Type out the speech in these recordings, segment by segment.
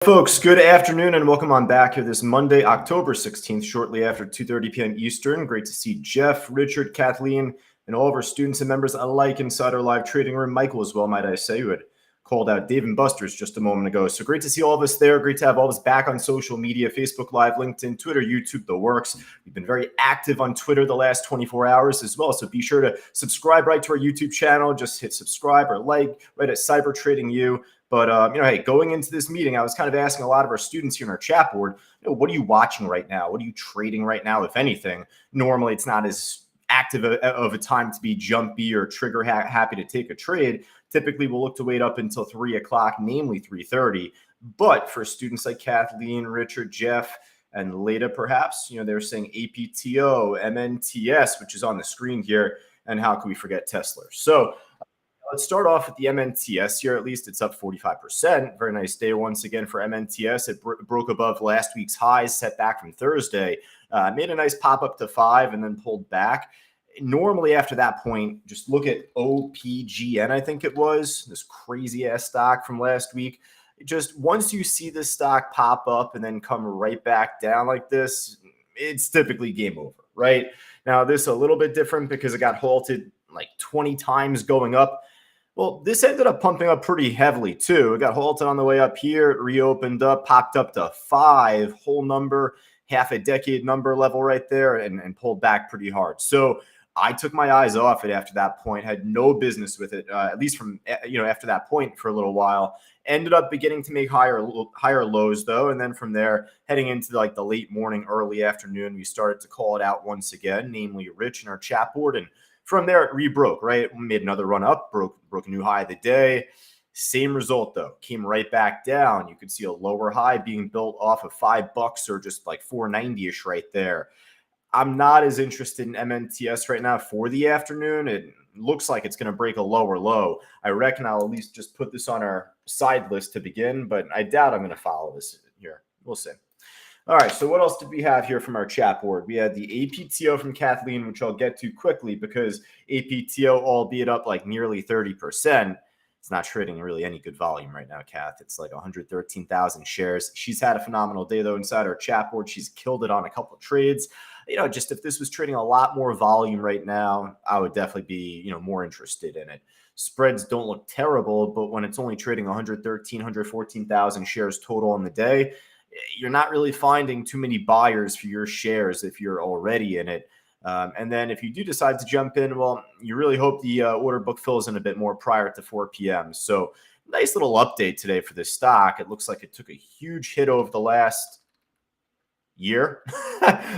Folks, good afternoon and welcome on back here this Monday, October 16th, shortly after 2:30 p.m. Eastern. Great to see Jeff, Richard, Kathleen, and all of our students and members alike inside our live trading room. Michael as well, might I say, who had called out Dave and Buster's just a moment ago. So great to see all of us there. Great to have all of us back on social media, Facebook Live, LinkedIn, Twitter, YouTube, the works. We've been very active on Twitter the last 24 hours as well. So be sure to subscribe right to our YouTube channel. Just hit subscribe or like right at Cyber Trading U. But, hey, going into this meeting, I was kind of asking a lot of our students here in our chat board, what are you watching right now? What are you trading right now, if anything? Normally, it's not as active of a time to be jumpy or trigger happy to take a trade. Typically, we'll look to wait up until 3 o'clock, namely 3:30. But for students like Kathleen, Richard, Jeff, and Leda, perhaps, they're saying APTO, MNTS, which is on the screen here, and how can we forget Tesla? So let's start off with the MNTS here. At least it's up 45%. Very nice day once again for MNTS. It broke above last week's highs set back from Thursday. Made a nice pop up to 5 and then pulled back. Normally after that point, just look at OPGN, I think it was, this crazy ass stock from last week. Just once you see this stock pop up and then come right back down like this, it's typically game over, right? Now, this is a little bit different because it got halted like 20 times going up. Well, this ended up pumping up pretty heavily too. It got halted on the way up here, it reopened up, popped up to 5, whole number, half a decade number level right there, and pulled back pretty hard. So I took my eyes off it after that point, had no business with it, at least from, after that point for a little while. Ended up beginning to make higher lows though. And then from there, heading into like the late morning, early afternoon, we started to call it out once again, namely Rich in our chat board. And from there, it rebroke, right? Made another run up, broke a new high of the day. Same result, though. Came right back down. You could see a lower high being built off of $5 or just like 490-ish right there. I'm not as interested in MNTS right now for the afternoon. It looks like it's going to break a lower low. I reckon I'll at least just put this on our side list to begin, but I doubt I'm going to follow this here. We'll see. All right, so what else did we have here from our chat board? We had the APTO from Kathleen, which I'll get to quickly because APTO, albeit up like nearly 30%, it's not trading really any good volume right now, Kath. It's like 113,000 shares. She's had a phenomenal day, though, inside our chat board. She's killed it on a couple of trades. Just if this was trading a lot more volume right now, I would definitely be, more interested in it. Spreads don't look terrible, but when it's only trading 113, 114,000 shares total on the day, you're not really finding too many buyers for your shares if you're already in it. And then if you do decide to jump in, well, you really hope the order book fills in a bit more prior to 4 p.m. So nice little update today for this stock. It looks like it took a huge hit over the last year,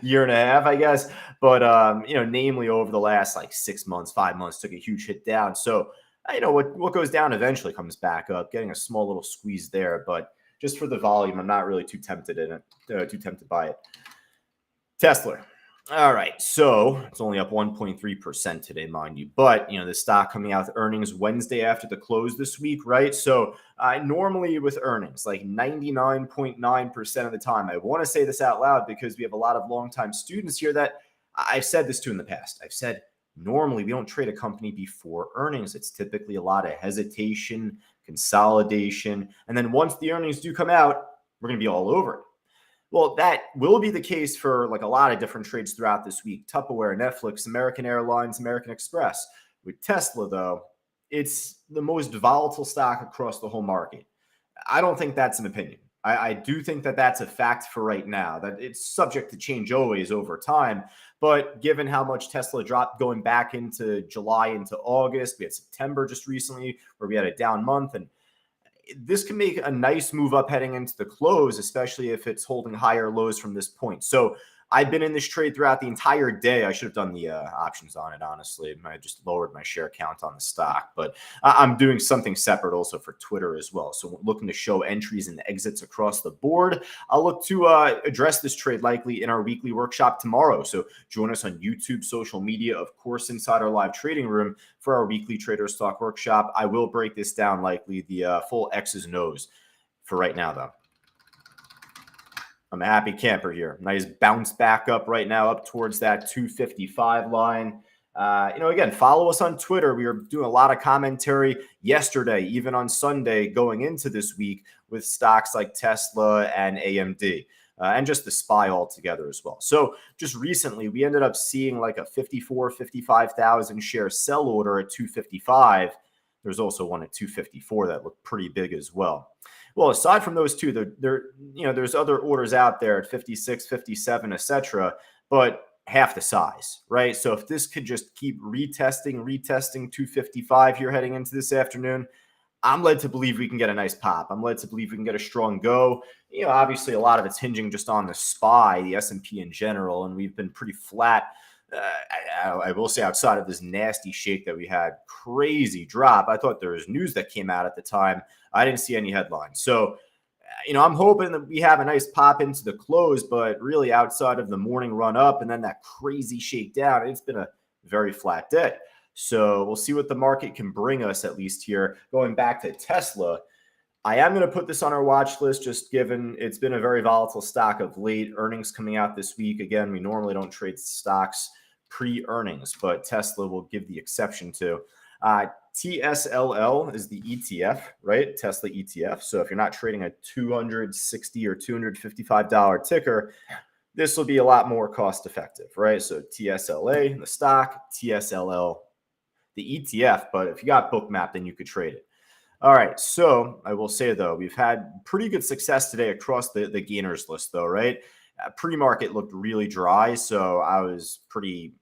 year and a half, I guess. But, namely over the last like 6 months, 5 months, took a huge hit down. So, what goes down eventually comes back up, getting a small little squeeze there. But just for the volume, I'm not really too tempted by it. Tesla. All right, so it's only up 1.3% today, mind you. But, the stock coming out with earnings Wednesday after the close this week, right? So normally with earnings, like 99.9% of the time, I want to say this out loud because we have a lot of longtime students here that I've said this to in the past. I've said normally we don't trade a company before earnings. It's typically a lot of hesitation, consolidation. And then once the earnings do come out, we're going to be all over it. Well, that will be the case for like a lot of different trades throughout this week. Tupperware, Netflix, American Airlines, American Express. With Tesla, though, it's the most volatile stock across the whole market. I don't think that's an opinion. I do think that that's a fact for right now, that it's subject to change always over time. But given how much Tesla dropped going back into July into August, we had September just recently where we had a down month, and this can make a nice move up heading into the close, especially if it's holding higher lows from this point. So I've been in this trade throughout the entire day. I should have done the options on it, honestly. I just lowered my share count on the stock. But I'm doing something separate also for Twitter as well. So looking to show entries and exits across the board. I'll look to address this trade likely in our weekly workshop tomorrow. So join us on YouTube, social media, of course, inside our live trading room for our weekly Trader Stock workshop. I will break this down likely the full X's and O's for right now, though. I'm a happy camper here. Nice bounce back up right now, up towards that 255 line. Again, follow us on Twitter. We were doing a lot of commentary yesterday, even on Sunday going into this week with stocks like Tesla and AMD. And just the SPY altogether as well. So just recently, we ended up seeing like a 55,000 share sell order at 255. There's also one at 254 that looked pretty big as well. Well, aside from those two, there's other orders out there at 56, 57, etc., but half the size, right? So if this could just keep retesting 255 here heading into this afternoon, I'm led to believe we can get a nice pop. I'm led to believe we can get a strong go. Obviously a lot of it's hinging just on the SPY, the S&P in general, and we've been pretty flat. I will say outside of this nasty shake that we had, crazy drop. I thought there was news that came out at the time. I didn't see any headlines. So, I'm hoping that we have a nice pop into the close, but really outside of the morning run up and then that crazy shakedown, it's been a very flat day. So we'll see what the market can bring us at least here. Going back to Tesla, I am going to put this on our watch list just given it's been a very volatile stock of late. Earnings coming out this week. Again, we normally don't trade stocks pre-earnings, but Tesla will give the exception to. TSLL is the ETF, right? Tesla ETF. So if you're not trading a $260 or $255 ticker, this will be a lot more cost effective, right? So TSLA, the stock, TSLL, the ETF. But if you got Bookmap, then you could trade it. All right. So I will say, though, we've had pretty good success today across the gainers list, though, right? Pre-market looked really dry. So I was pretty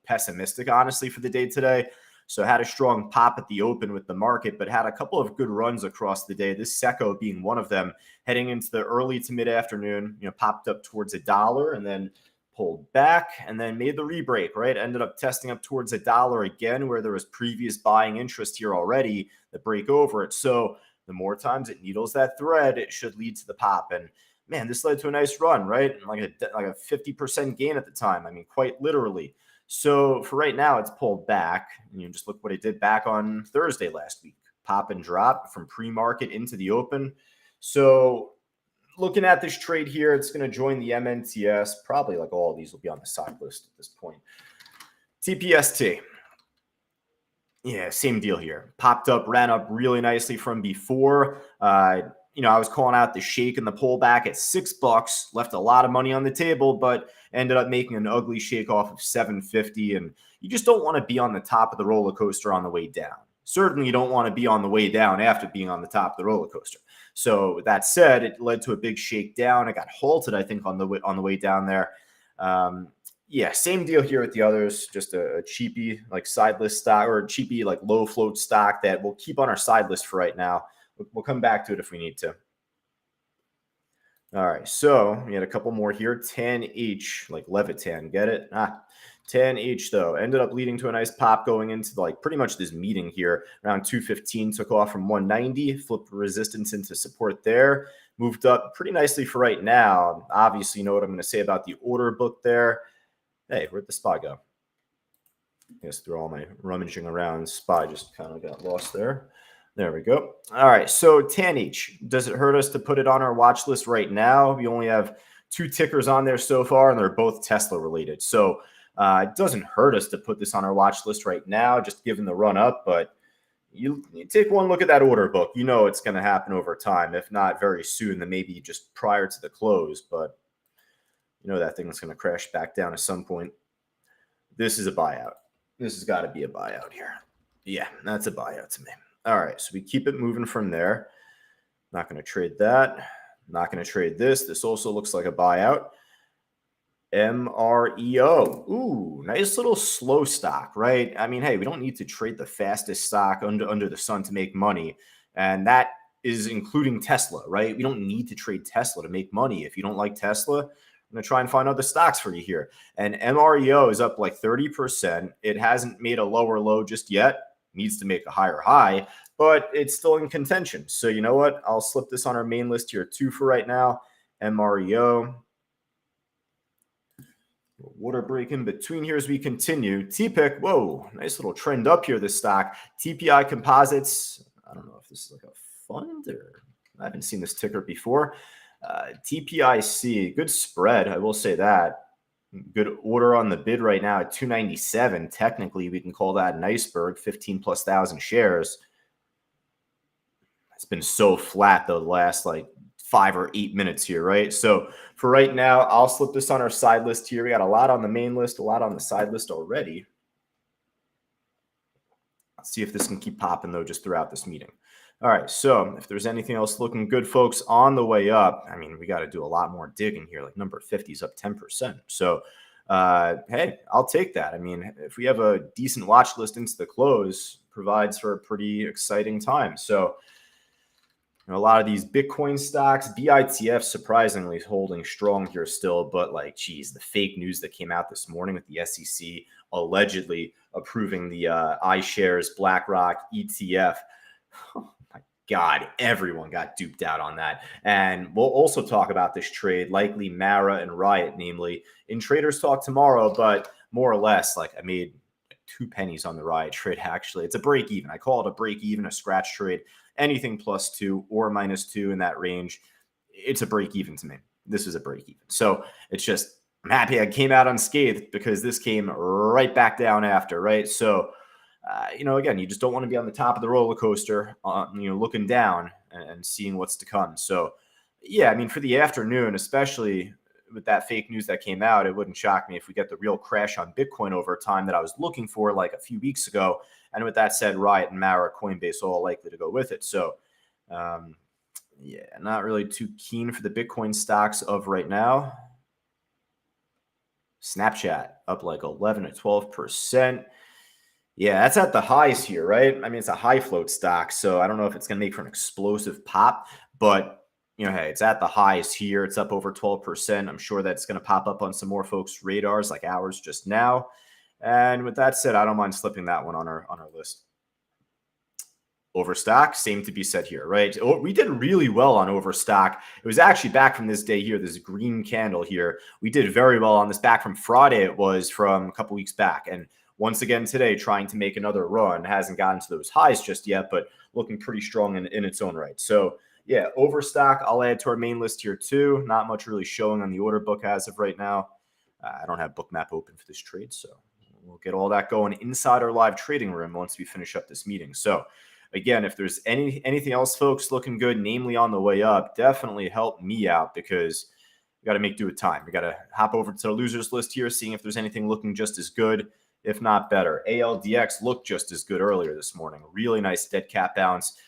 pessimistic, honestly, for the day today. So had a strong pop at the open with the market, but had a couple of good runs across the day. This Seco being one of them, heading into the early to mid-afternoon, popped up towards $1 and then pulled back and then made the rebreak, right? Ended up testing up towards $1 again, where there was previous buying interest here already, the break over it. So the more times it needles that thread, it should lead to the pop. And man, this led to a nice run, right? Like a 50% gain at the time. I mean, quite literally. So for right now, it's pulled back. And you just look what it did back on Thursday last week. Pop and drop from pre-market into the open. So looking at this trade here, it's going to join the MNTS. Probably like all of these will be on the side list at this point. TPST. Yeah, same deal here. Popped up, ran up really nicely from before. I was calling out the shake and the pullback at $6, left a lot of money on the table, but ended up making an ugly shake off of $7.50. And you just don't want to be on the top of the roller coaster on the way down. Certainly, you don't want to be on the way down after being on the top of the roller coaster. So with that said, it led to a big shakedown. It got halted, I think, on the way down there. Same deal here with the others. Just a cheapy side list stock, or a cheapy low float stock that we'll keep on our side list for right now. We'll come back to it if we need to. All right, so we had a couple more here. 10H, like Levitan, get it? 10H, though, ended up leading to a nice pop going into pretty much this meeting here. Around 215, took off from 190, flipped resistance into support there. Moved up pretty nicely for right now. Obviously, you know what I'm going to say about the order book there. Hey, where'd the SPY go? I guess through all my rummaging around, SPY just kind of got lost there. There we go. All right, so 10H. Does it hurt us to put it on our watch list right now? We only have 2 tickers on there so far, and they're both Tesla related. So it doesn't hurt us to put this on our watch list right now, just given the run up. But you take one look at that order book. You know it's going to happen over time. If not very soon, then maybe just prior to the close. But you know that thing's going to crash back down at some point. This is a buyout. This has got to be a buyout here. Yeah, that's a buyout to me. All right, so we keep it moving from there. Not going to trade that. Not going to trade this. This also looks like a buyout. MREO. Ooh, nice little slow stock, right? I mean, hey, we don't need to trade the fastest stock under the sun to make money. And that is including Tesla, right? We don't need to trade Tesla to make money. If you don't like Tesla, I'm going to try and find other stocks for you here. And MREO is up 30%. It hasn't made a lower low just yet. Needs to make a higher high, but it's still in contention. So you know what? I'll slip this on our main list here too for right now. MREO. Water break in between here as we continue. TPIC, whoa, nice little trend up here, this stock. TPI Composites. I don't know if this is a fund or I haven't seen this ticker before. TPIC, good spread, I will say that. Good order on the bid right now at 297. Technically, we can call that an iceberg, 15 plus thousand shares. It's been so flat the last like 5 or 8 minutes here, right? So for right now, I'll slip this on our side list here. We got a lot on the main list, a lot on the side list already. Let's see if this can keep popping though just throughout this meeting. All right, so if there's anything else looking good, folks, on the way up, I mean, we got to do a lot more digging here. Like number 50 is up 10%. So, hey, I'll take that. I mean, if we have a decent watch list into the close, provides for a pretty exciting time. So, a lot of these Bitcoin stocks, BITF surprisingly is holding strong here still, but like, geez, the fake news that came out this morning with the SEC allegedly approving the iShares BlackRock ETF. Oh my God, everyone got duped out on that. And we'll also talk about this trade, likely Mara and Riot, namely, in Traders Talk tomorrow, but more or less, like I made 2 pennies on the Riot trade, actually. It's a break even. I call it a break even, a scratch trade. Anything +2 or -2 in that range, it's a break even to me. This is a break even. So it's just, I'm happy I came out unscathed because this came right back down after, right? So, again, you just don't want to be on the top of the roller coaster, looking down and seeing what's to come. So, yeah, I mean, for the afternoon, especially with that fake news that came out, it wouldn't shock me if we get the real crash on Bitcoin over time that I was looking for like a few weeks ago. And with that said, Riot and Mara, Coinbase, all likely to go with it. So, yeah, not really too keen for the Bitcoin stocks of right now. Snapchat up like 11 to 12%. Yeah, that's at the highs here, right? I mean, it's a high float stock, so I don't know if it's going to make for an explosive pop, but hey, it's at the highs here. It's up over 12%. I'm sure that's going to pop up on some more folks' radars like ours just now. And with that said, I don't mind slipping that one on our list. Overstock, same to be said here, right? We did really well on Overstock. It was actually back from this day here, this green candle here. We did very well on this back from Friday. It was from a couple weeks back. And once again today, trying to make another run. Hasn't gotten to those highs just yet, but looking pretty strong in its own right. So, yeah, Overstock, I'll add to our main list here too. Not much really showing on the order book as of right now. I don't have Bookmap open for this trade, so we'll get all that going inside our live trading room once we finish up this meeting. So, again, if there's anything else, folks, looking good, namely on the way up, definitely help me out because we got to make do with time. We got to hop over to the losers list here, seeing if there's anything looking just as good, if not better. ALDX looked just as good earlier this morning. Really nice dead cat bounce.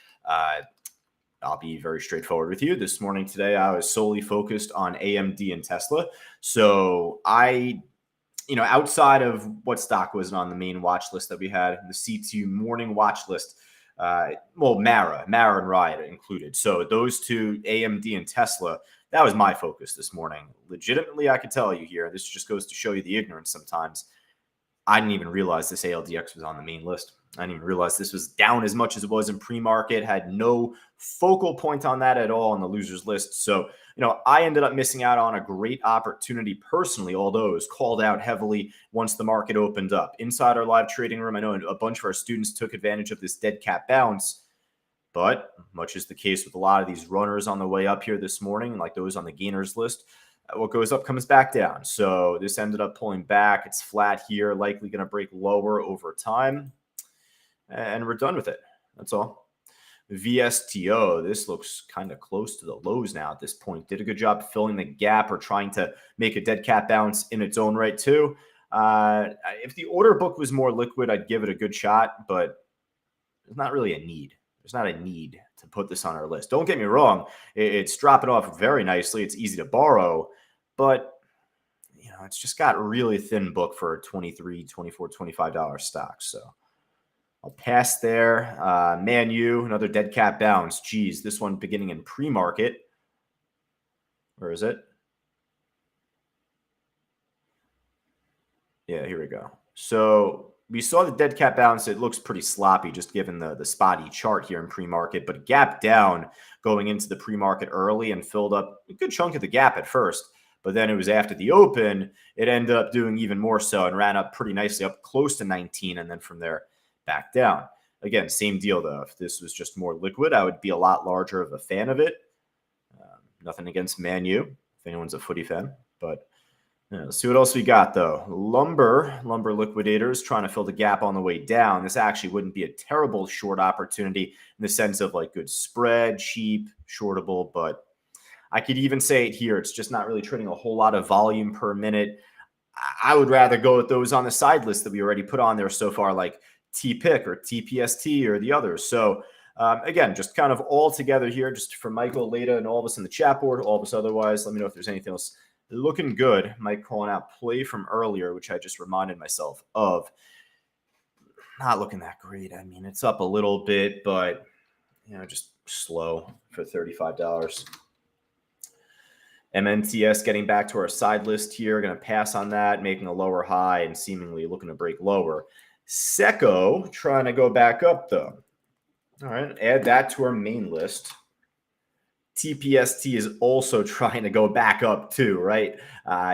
I'll be very straightforward with you. This morning today, I was solely focused on AMD and Tesla. So outside of what stock was on the main watch list that we had, the C2 morning watch list, Mara and Riot included. So those two, AMD and Tesla, that was my focus this morning. Legitimately, I could tell you here, this just goes to show you the ignorance sometimes. I didn't even realize this ALDX was on the main list. I didn't even realize this was down as much as it was in pre-market, had no focal point on that at all on the losers list. So, I ended up missing out on a great opportunity personally, although it was called out heavily once the market opened up. Inside our live trading room, I know a bunch of our students took advantage of this dead cat bounce, but much is the case with a lot of these runners on the way up here this morning, like those on the gainers list, what goes up comes back down. So this ended up pulling back. It's flat here, likely going to break lower over time. And we're done with it. That's all. VSTO, this looks kind of close to the lows now at this point. Did a good job filling the gap or trying to make a dead cat bounce in its own right too. If the order book was more liquid, I'd give it a good shot, but there's not really a need. There's not a need to put this on our list. Don't get me wrong. It's dropping off very nicely. It's easy to borrow, but it's just got really thin book for a $23, $24, $25 stock. So I'll pass there. Man U, another dead cat bounce. Geez, this one beginning in pre-market. Where is it? Yeah, here we go. So we saw the dead cat bounce. It looks pretty sloppy just given the spotty chart here in pre-market, but gapped down going into the pre-market early and filled up a good chunk of the gap at first. But then it was after the open, it ended up doing even more so and ran up pretty nicely up close to 19. And then from there, back down. Again, same deal though. If this was just more liquid, I would be a lot larger of a fan of it. Nothing against Man U, if anyone's a footy fan, but Yeah, let's see what else we got though. Lumber liquidators trying to fill the gap on the way down. This actually wouldn't be a terrible short opportunity in the sense of like good spread, cheap, shortable, but I could even say it here. It's just not really trading a whole lot of volume per minute. I would rather go with those on the side list that we already put on there so far, like TPIC or TPST or the others. So again, just kind of all together here, just for Michael, Leda, and all of us in the chat board, all of us otherwise. Let me know if there's anything else looking good. Mike calling out play from earlier, which I just reminded myself of. Not looking that great. I mean, it's up a little bit, but just slow for $35. MNTS getting back to our side list here. Going to pass on that, making a lower high and seemingly looking to break lower. Seco trying to go back up though. All right, add that to our main list. TPST is also trying to go back up too, right?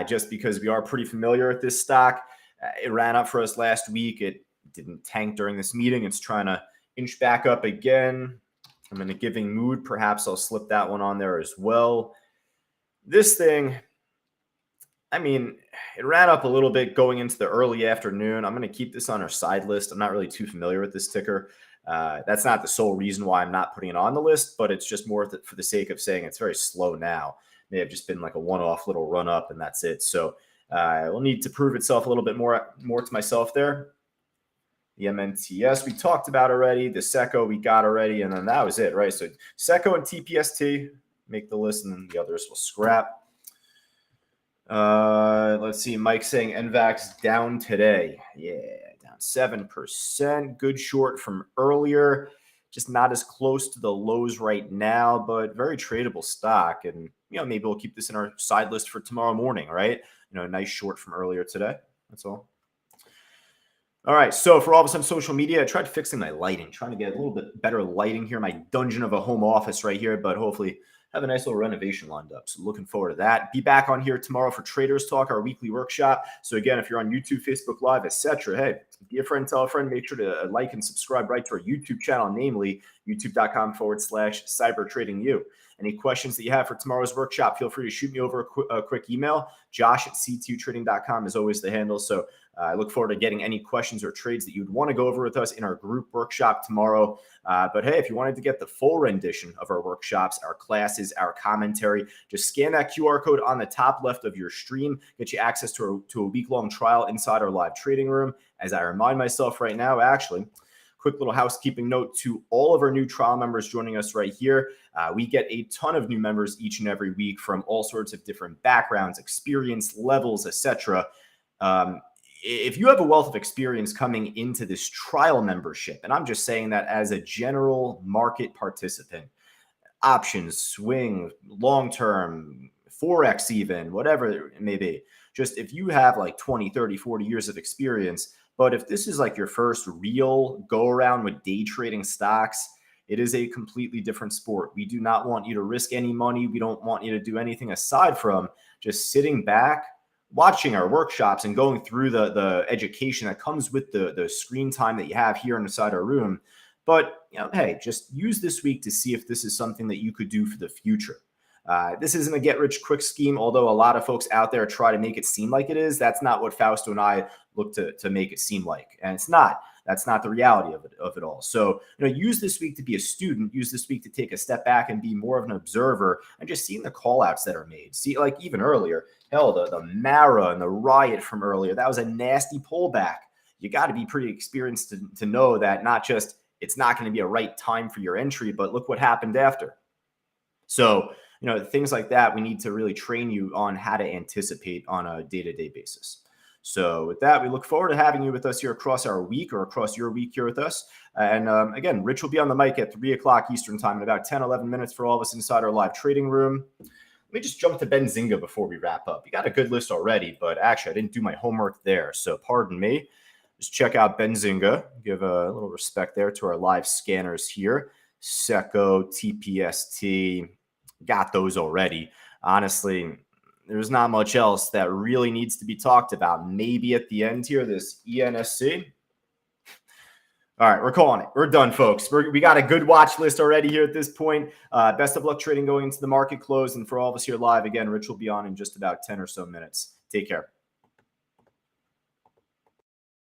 Just because we are pretty familiar with this stock. It ran up for us last week. It didn't tank during this meeting. It's trying to inch back up again. I'm in a giving mood. Perhaps I'll slip that one on there as well. This thing, I mean, it ran up a little bit going into the early afternoon. I'm going to keep this on our side list. I'm not really too familiar with this ticker. That's not the sole reason why I'm not putting it on the list, but it's just more for the sake of saying it's very slow now. It may have just been like a one-off little run up and that's it. So it will need to prove itself a little bit more to myself there. The MNTS we talked about already. The Seco we got already, and then that was it, right? So Seco and TPST make the list, and then the others will scrap. Let's see. Mike saying NVAX down today. Yeah, down 7%. Good short from earlier. Just not as close to the lows right now, but very tradable stock. And, maybe we'll keep this in our side list for tomorrow morning, right? A nice short from earlier today. That's all. All right, so for all of us on social media, I tried fixing my lighting, trying to get a little bit better lighting here, my dungeon of a home office right here, but hopefully have a nice little renovation lined up. So looking forward to that. Be back on here tomorrow for Traders Talk, our weekly workshop. So again, if you're on YouTube, Facebook Live, etc., hey, be a friend, tell a friend, make sure to like and subscribe right to our YouTube channel, namely youtube.com/cybertradingyou. Any questions that you have for tomorrow's workshop, feel free to shoot me over a quick email. Josh@ctutrading.com is always the handle. So I look forward to getting any questions or trades that you'd want to go over with us in our group workshop tomorrow. But hey, if you wanted to get the full rendition of our workshops, our classes, our commentary, just scan that QR code on the top left of your stream, get you access to a week-long trial inside our live trading room. As I remind myself right now, actually, quick little housekeeping note to all of our new trial members joining us right here. We get a ton of new members each and every week from all sorts of different backgrounds, experience levels, etc. If you have a wealth of experience coming into this trial membership, and I'm just saying that as a general market participant, options, swing, long-term, Forex even, whatever it may be, just if you have like 20, 30, 40 years of experience, but if this is like your first real go around with day trading stocks, it is a completely different sport. We do not want you to risk any money. We don't want you to do anything aside from just sitting back, watching our workshops and going through the education that comes with the screen time that you have here inside our room. But, hey, just use this week to see if this is something that you could do for the future. This isn't a get-rich-quick scheme, although a lot of folks out there try to make it seem like it is. That's not what Fausto and I look to make it seem like, and it's not. That's not the reality of it all. So, use this week to be a student. Use this week to take a step back and be more of an observer and just seeing the call-outs that are made. See, like even earlier, hell, the Mara and the Riot from earlier, that was a nasty pullback. You got to be pretty experienced to know that not just it's not going to be a right time for your entry, but look what happened after. So, things like that, we need to really train you on how to anticipate on a day-to-day basis. So with that, we look forward to having you with us here across our week or across your week here with us. And again, Rich will be on the mic at 3 o'clock Eastern time in about 10, 11 minutes for all of us inside our live trading room. Let me just jump to Benzinga before we wrap up. You got a good list already, but actually I didn't do my homework there. So pardon me. Just check out Benzinga. Give a little respect there to our live scanners here. Seco, TPST, got those already. Honestly, there's not much else that really needs to be talked about. Maybe at the end here, this ENSC. All right, we're calling it. We're done, folks. We got a good watch list already here at this point. Best of luck trading going into the market close. And for all of us here live, again, Rich will be on in just about 10 or so minutes. Take care.